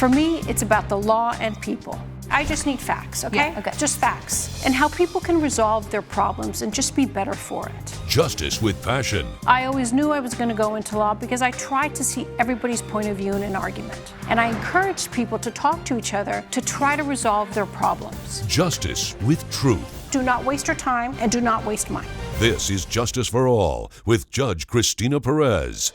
For me, it's about the law and people. I just need facts, okay? Yeah, okay. Just facts. And how people can resolve their problems and just be better for it. Justice with passion. I always knew I was going to go into law because I tried to see everybody's point of view in an argument. And I encouraged people to talk to each other to try to resolve their problems. Justice with truth. Do not waste your time and do not waste mine. This is Justice for All with Judge Cristina Perez.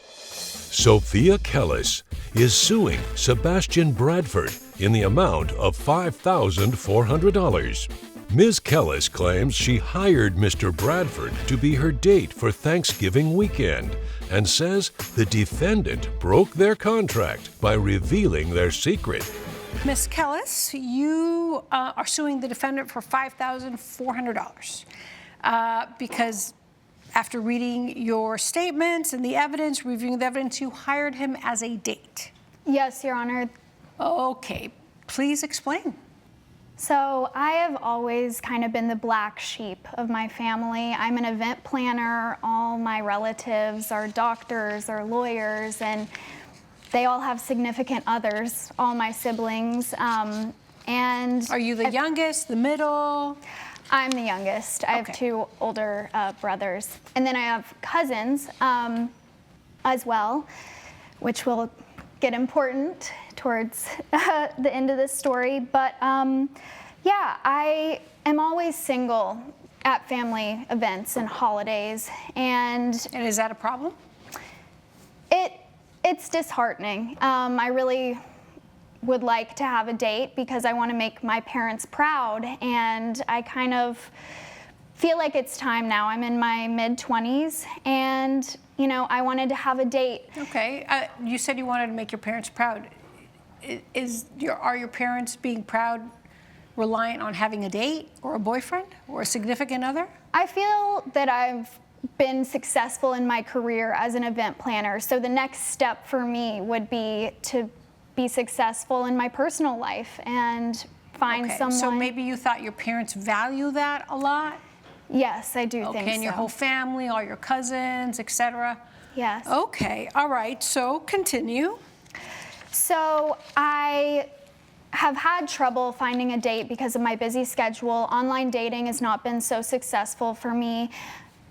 Sophia Kellis is suing Sebastian Bradford in the amount of $5,400. Ms. Kellis claims she hired Mr. Bradford to be her date for Thanksgiving weekend and says the defendant broke their contract by revealing their secret. Ms. Kellis, you are suing the defendant for $5,400 because after reading your statements and the evidence, reviewing the evidence, you hired him as a date. Yes, Your Honor. Okay, please explain. So I have always kind of been the black sheep of my family. I'm an event planner. All my relatives are doctors or lawyers, and they all have significant others, all my siblings. And are you the youngest, the middle? I'm the youngest. I have two older brothers. And then I have cousins as well, which will get important towards the end of this story. But yeah, I am always single at family events and holidays. And is that a problem? It's disheartening. I really would like to have a date because I want to make my parents proud, and I kind of feel like it's time now. I'm in my mid-20s, and you know, I wanted to have a date. Okay, you said you wanted to make your parents proud. Are your parents being proud reliant on having a date or a boyfriend or a significant other? I feel that I've been successful in my career as an event planner, so the next step for me would be to be successful in my personal life and find someone. So maybe you thought your parents value that a lot? Yes, I do think so. And your whole family, all your cousins, etc.? Yes. Okay, all right, so continue. So I have had trouble finding a date because of my busy schedule. Online dating has not been so successful for me.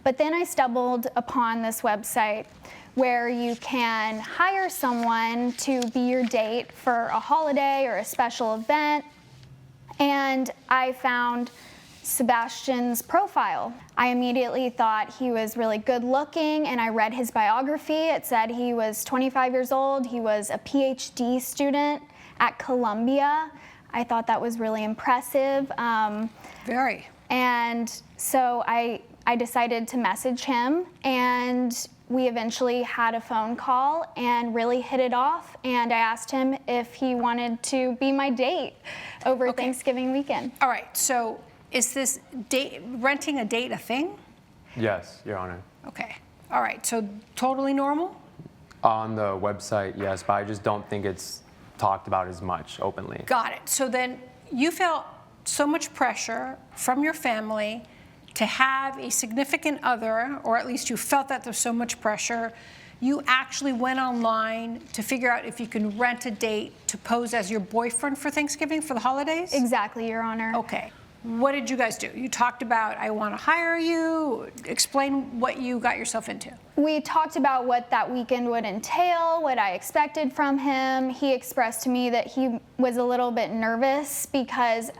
But then I stumbled upon this website where you can hire someone to be your date for a holiday or a special event. And I found Sebastian's profile. I immediately thought he was really good looking, and I read his biography. It said he was 25 years old. He was a PhD student at Columbia. I thought that was really impressive. Very. And so I decided to message him, and we eventually had a phone call and really hit it off, and I asked him if he wanted to be my date over Thanksgiving weekend. All right, so is this renting a date a thing? Yes, Your Honor. Okay, all right, so totally normal? On the website, yes, but I just don't think it's talked about as much openly. Got it. So then you felt so much pressure from your family to have a significant other, or at least you felt that there's so much pressure, you actually went online to figure out if you can rent a date to pose as your boyfriend for Thanksgiving, for the holidays? Exactly, Your Honor. Okay. What did you guys do? You talked about, I want to hire you. Explain what you got yourself into. We talked about what that weekend would entail, what I expected from him. He expressed to me that he was a little bit nervous because,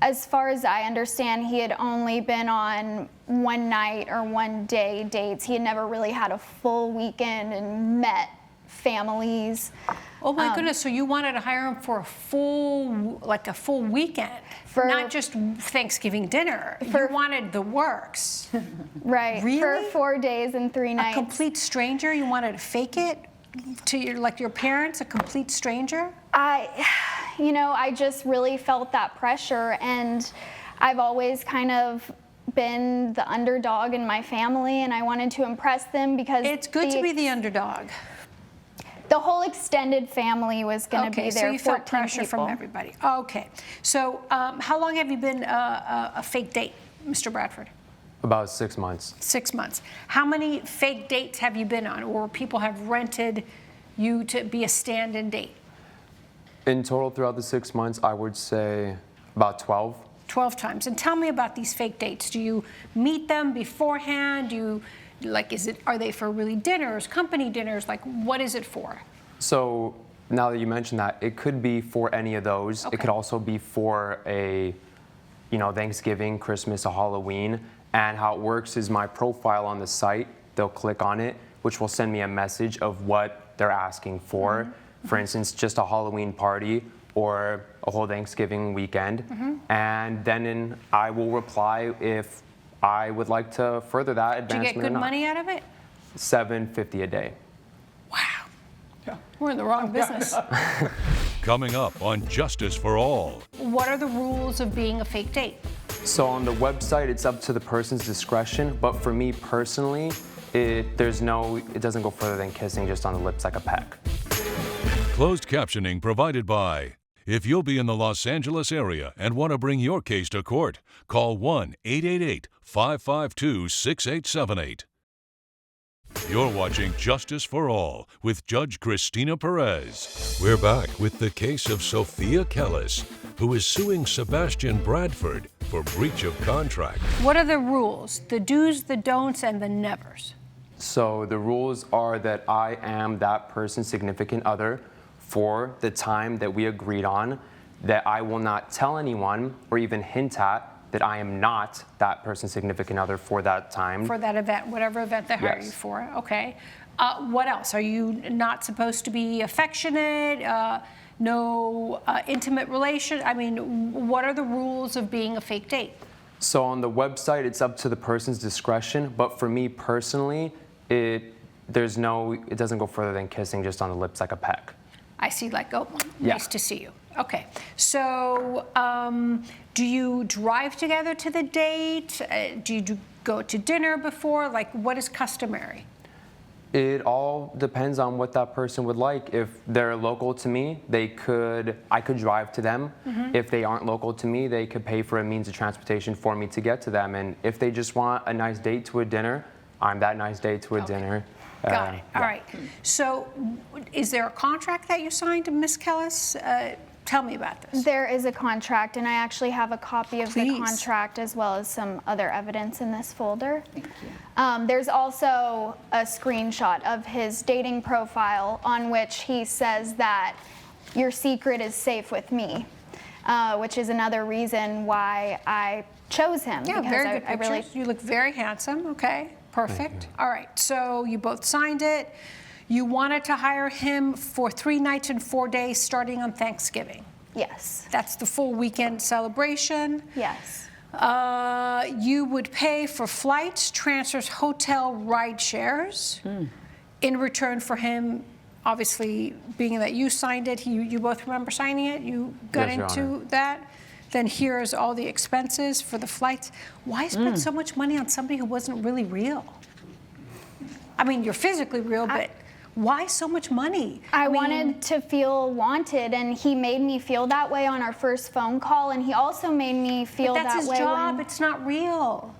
as far as I understand, he had only been on one night or one day dates. He had never really had a full weekend and met families. Oh my goodness, so you wanted to hire him for a full weekend, not just Thanksgiving dinner. You wanted the works. Right, really? for 4 days and 3 nights. A complete stranger? You wanted to fake it to your parents, a complete stranger? I just really felt that pressure, and I've always kind of been the underdog in my family, and I wanted to impress them because it's good to be the underdog. The whole extended family was going to be there. So you felt pressure from everybody. Okay. So how long have you been a fake date, Mr. Bradford? About 6 months. 6 months. How many fake dates have you been on, or people have rented you to be a stand-in date? In total, throughout the 6 months, I would say about 12. 12 times. And tell me about these fake dates. Do you meet them beforehand? Do you, like, are they for really dinners, company dinners? Like, what is it for? So now that you mentioned that, it could be for any of those. Okay. It could also be for a, Thanksgiving, Christmas, a Halloween. And how it works is my profile on the site, they'll click on it, which will send me a message of what they're asking for. Mm-hmm. For instance, just a Halloween party or a whole Thanksgiving weekend. Mm-hmm. And then I will reply if I would like to further that Do you advancement get good or not. money out of it? $7.50 a day. Wow. We're in the wrong business. Coming up on Justice for All. What are the rules of being a fake date? So on the website, it's up to the person's discretion, but for me personally, it doesn't go further than kissing just on the lips like a peck. Closed captioning provided by. If you'll be in the Los Angeles area and want to bring your case to court, call 1-888-552-6878. You're watching Justice for All with Judge Cristina Perez. We're back with the case of Sophia Kellis, who is suing Sebastian Bradford for breach of contract. What are the rules? The do's, the don'ts, and the nevers. So the rules are that I am that person's significant other for the time that we agreed on, that I will not tell anyone or even hint at that I am not that person's significant other for that time. For that event, whatever event they hire Yes. you for. Okay. What else? Are you not supposed to be affectionate? No intimate relation? I mean, what are the rules of being a fake date? So on the website, it's up to the person's discretion, but for me personally, it doesn't go further than kissing just on the lips like a peck. I see, like, oh, Yeah. nice to see you. Okay. So do you drive together to the date? Do you go to dinner before? Like, what is customary? It all depends on what that person would like. If they're local to me, I could drive to them. Mm-hmm. If they aren't local to me, they could pay for a means of transportation for me to get to them. And if they just want a nice date to a dinner, I'm that nice date to a dinner. Got it. All yeah. right. So is there a contract that you signed, Ms. Kellis? Tell me about this. There is a contract, and I actually have a copy of Please. the contract as well as some other evidence in this folder. Thank you. There's also a screenshot of his dating profile on which he says that your secret is safe with me, which is another reason why I chose him. Yeah, because very good I really pictures. You look very handsome. Okay, perfect. All right, so you both signed it. You wanted to hire him for 3 nights and 4 days starting on Thanksgiving. Yes. That's the full weekend celebration. Yes. You would pay for flights, transfers, hotel, ride shares in return for him, obviously, being that you signed it. You both remember signing it? You got Yes, Your into Honor. that? Then here's all the expenses for the flights. Why spend so much money on somebody who wasn't really real? I mean, you're physically real, but why so much money? I mean, wanted to feel wanted, and he made me feel that way on our first phone call, and he also made me feel but that's that his way job. when... It's not real.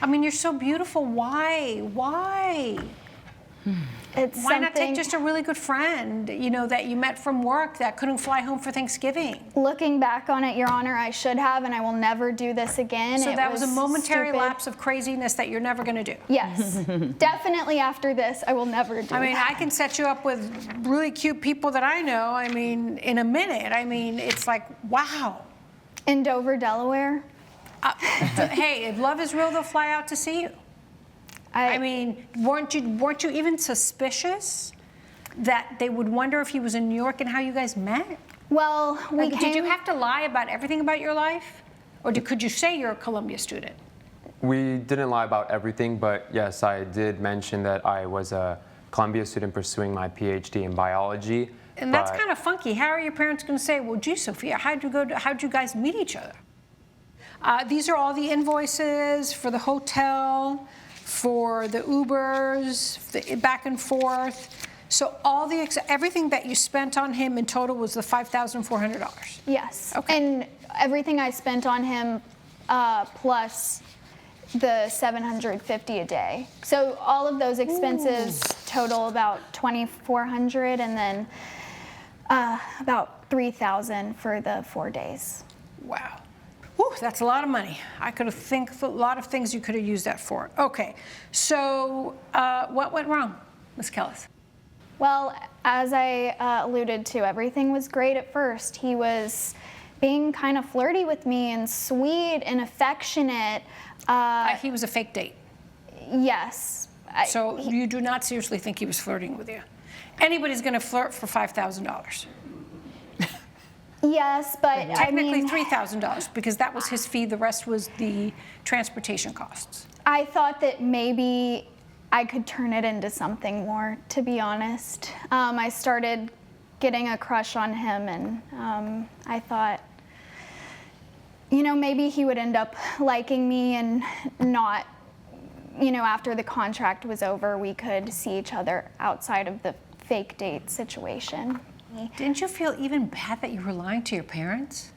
I mean, you're so beautiful. Why? It's Why not take something- just a really good friend, that you met from work that couldn't fly home for Thanksgiving? Looking back on it, Your Honor, I should have, and I will never do this again. So It that was a momentary stupid. lapse of craziness that you're never going to do. Yes, definitely after this, I will never do I mean, that. I can set you up with really cute people that I know, in a minute. I mean, it's like, wow. In Dover, Delaware? Hey, if love is real, they'll fly out to see you. I mean, weren't you even suspicious that they would wonder if he was in New York and how you guys met? Well, Did you have to lie about everything about your life? Or could you say you're a Columbia student? We didn't lie about everything, but yes, I did mention that I was a Columbia student pursuing my PhD in biology. And that's but- kind of funky. How are your parents going to say, well, gee, Sophia, how'd you guys meet each other? These are all the invoices for the hotel, for the Ubers, the back and forth. So everything that you spent on him in total was the $5,400. Yes. Okay. And everything I spent on him plus the $750 a day. So all of those expenses total about $2,400, and then About $3,000 for the 4 days. Wow. Whew, that's a lot of money. I could have think of a lot of things you could have used that for. Okay, so what went wrong, Ms. Kellis? Well, as I alluded to, everything was great at first. He was being kind of flirty with me and sweet and affectionate. He was a fake date. Yes. So you do not seriously think he was flirting with you? Anybody's going to flirt for $5,000. Yes, but Technically I mean, $3,000 because that was his fee. The rest was the transportation costs. I thought that maybe I could turn it into something more, to be honest. I started getting a crush on him, and I thought, you know, maybe he would end up liking me and not, you know, after the contract was over, we could see each other outside of the fake date situation. Didn't you feel even bad that you were lying to your parents?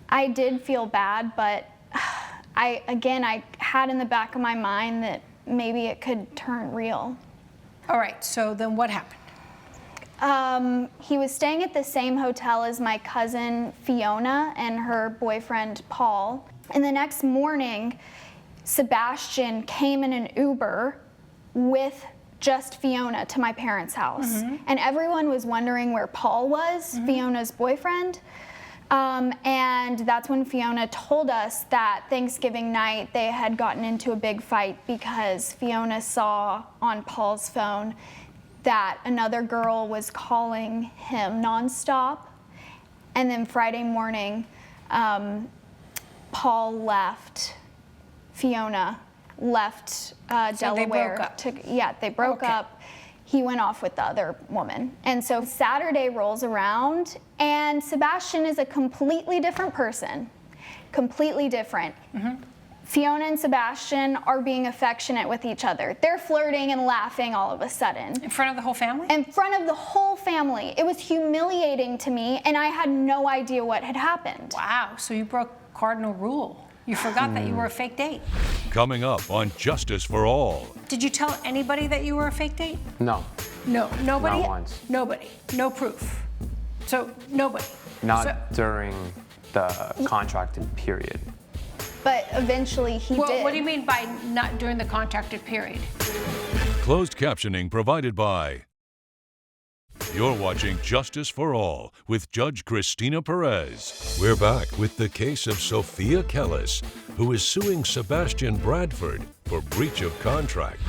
I did feel bad, but I had in the back of my mind that maybe it could turn real. All right, so then what happened? He was staying at the same hotel as my cousin Fiona and her boyfriend Paul. And the next morning, Sebastian came in an Uber with just Fiona to my parents' house. And everyone was wondering where Paul was, Fiona's boyfriend. And that's when Fiona told us that Thanksgiving night they had gotten into a big fight because Fiona saw on Paul's phone that another girl was calling him nonstop. And then Friday morning, Paul left, Fiona left Delaware. They broke up. He went off with the other woman. And so Saturday rolls around, and Sebastian is a completely different person. Completely different. Fiona and Sebastian are being affectionate with each other. They're flirting and laughing all of a sudden. In front of the whole family? In front of the whole family. It was humiliating to me, and I had no idea what had happened. Wow, so you broke cardinal rule. You forgot that you were a fake date. Coming up on Justice for All. Did you tell anybody that you were a fake date? No. No, nobody? Not once. Nobody, no proof. So nobody. Not during the contracted period. But eventually he did. What do you mean by not during the contracted period? Closed captioning provided by. You're watching Justice for All with Judge Cristina Perez. We're back with the case of Sophia Kellis, who is suing Sebastian Bradford for breach of contract.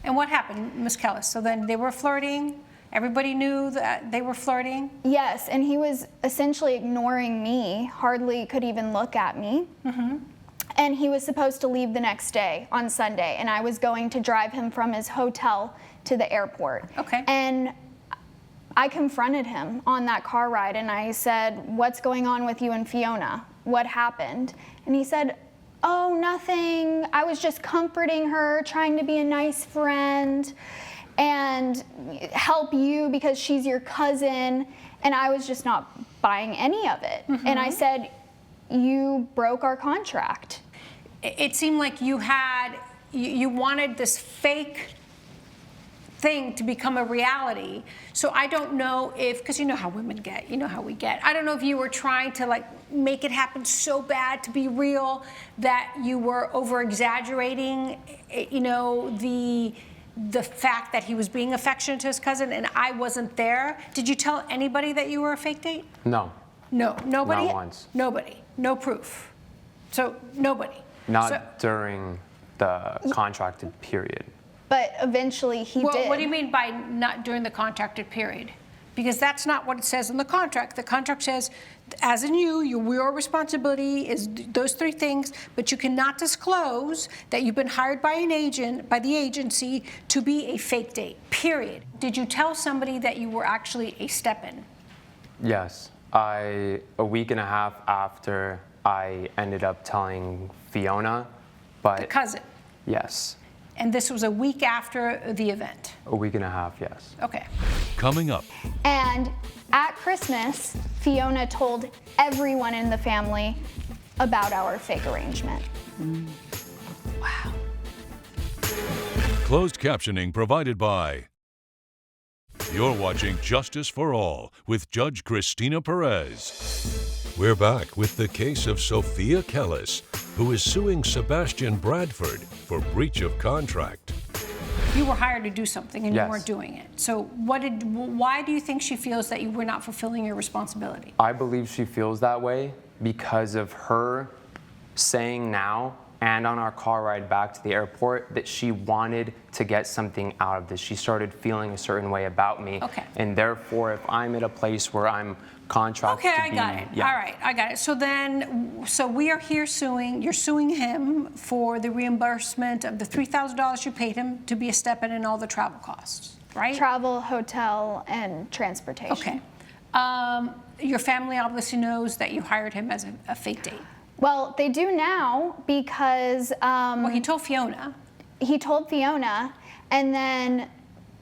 And what happened, Ms. Kellis? So then they were flirting. Everybody knew that they were flirting. Yes, and he was essentially ignoring me, hardly could even look at me. And he was supposed to leave the next day on Sunday, and I was going to drive him from his hotel to the airport. Okay. And I confronted him on that car ride, and I said, "What's going on with you and Fiona? What happened?" And he said, "Oh, nothing. I was just comforting her, trying to be a nice friend and help you because she's your cousin." And I was just not buying any of it. And I said, "You broke our contract." It seemed like you wanted this fake thing to become a reality. So I don't know if, because you know how women get, you know how we get. I don't know if you were trying to like make it happen so bad to be real that you were over exaggerating, you know, the fact that he was being affectionate to his cousin and I wasn't there. Did you tell anybody that you were a fake date? No. No, nobody? Not once. Nobody, no proof. So nobody. Not during the contracted period. But eventually he did. What do you mean by not during the contracted period? Because that's not what it says in the contract. The contract says, as in your responsibility is those three things, but you cannot disclose that you've been hired by an agent, by the agency, to be a fake date, period. Did you tell somebody that you were actually a step-in? Yes. A week and a half after I ended up telling Fiona, but... The cousin? Yes. And this was a week after the event? A week and a half, yes. Okay. Coming up. And at Christmas, Fiona told everyone in the family about our fake arrangement. Wow. Closed captioning provided by. You're watching Justice for All with Judge Cristina Perez. We're back with the case of Sophia Kellis, who is suing Sebastian Bradford for breach of contract. You were hired to do something and Yes. you weren't doing it. So why do you think she feels that you were not fulfilling your responsibility? I believe she feels that way because of her saying now and on our car ride back to the airport that she wanted to get something out of this. She started feeling a certain way about me. Okay. And therefore, if I'm at a place where I'm contracted Okay, to I be... got it. Yeah. All right, I got it. So we are here you're suing him for the reimbursement of the $3,000 you paid him to be a step-in and all the travel costs, right? Travel, hotel, and transportation. Okay. Your family obviously knows that you hired him as a fake date. Well, they do now because Well, he told Fiona. he told Fiona, and then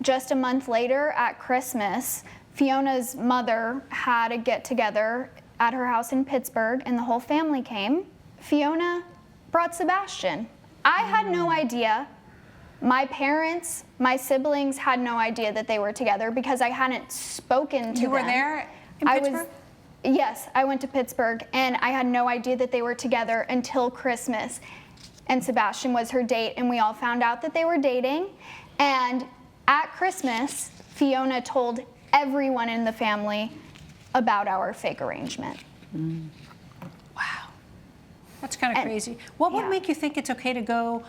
just a month later at Christmas, Fiona's mother had a get-together at her house in Pittsburgh, and the whole family came. Fiona brought Sebastian. I had no idea. My parents, my siblings had no idea that they were together because I hadn't spoken to them. You were there in Pittsburgh? Yes, I went to Pittsburgh, and I had no idea that they were together until Christmas. And Sebastian was her date, and we all found out that they were dating. And at Christmas, Fiona told everyone in the family about our fake arrangement. Wow. That's kind of crazy. What would yeah. make you think it's okay to go?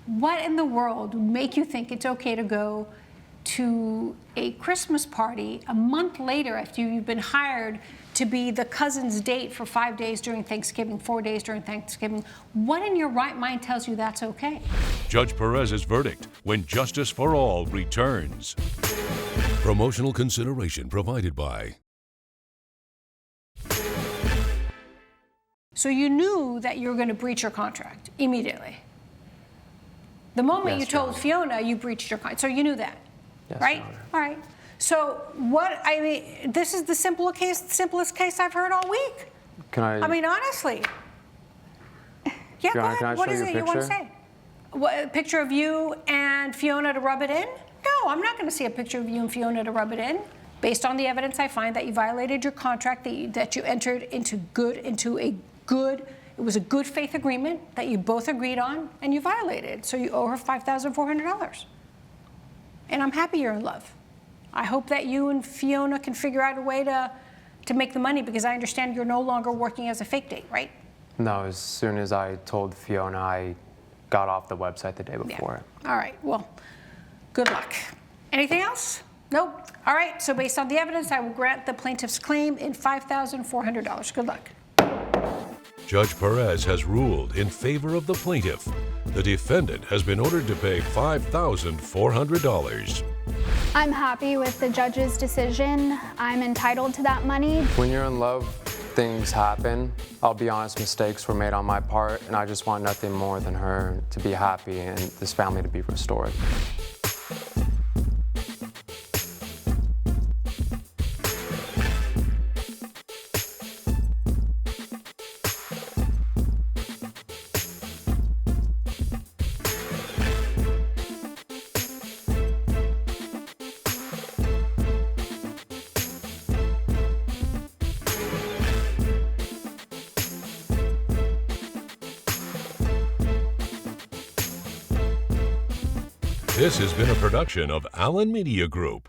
What in the world would make you think it's okay to go to a Christmas party a month later after you've been hired to be the cousin's date for 5 days during Thanksgiving, 4 days during Thanksgiving? What in your right mind tells you that's okay? Judge Perez's verdict when Justice for All returns. Promotional consideration provided by... So you knew that you were going to breach your contract immediately. The moment Yes, you told Your Honor. Fiona, you breached your contract. So you knew that, Yes, right? Your Honor. All right. So this is the simplest case I've heard all week. Can I... I mean, honestly. Yeah, Your go Honor, can I ahead. What show is you a it you want to picture? say? What, a picture of you and Fiona to rub it in? No, I'm not going to see a picture of you and Fiona to rub it in. Based on the evidence, I find that you violated your contract, that you entered into it was a good faith agreement that you both agreed on, and you violated. So you owe her $5,400. And I'm happy you're in love. I hope that you and Fiona can figure out a way to make the money, because I understand you're no longer working as a fake date, right? No, as soon as I told Fiona, I got off the website the day before. Yeah. All right, well, good luck. Anything else? Nope. All right, so based on the evidence, I will grant the plaintiff's claim in $5,400. Good luck. Judge Perez has ruled in favor of the plaintiff. The defendant has been ordered to pay $5,400. I'm happy with the judge's decision. I'm entitled to that money. When you're in love, things happen. I'll be honest, mistakes were made on my part, and I just want nothing more than her to be happy and this family to be restored. This has been a production of Allen Media Group.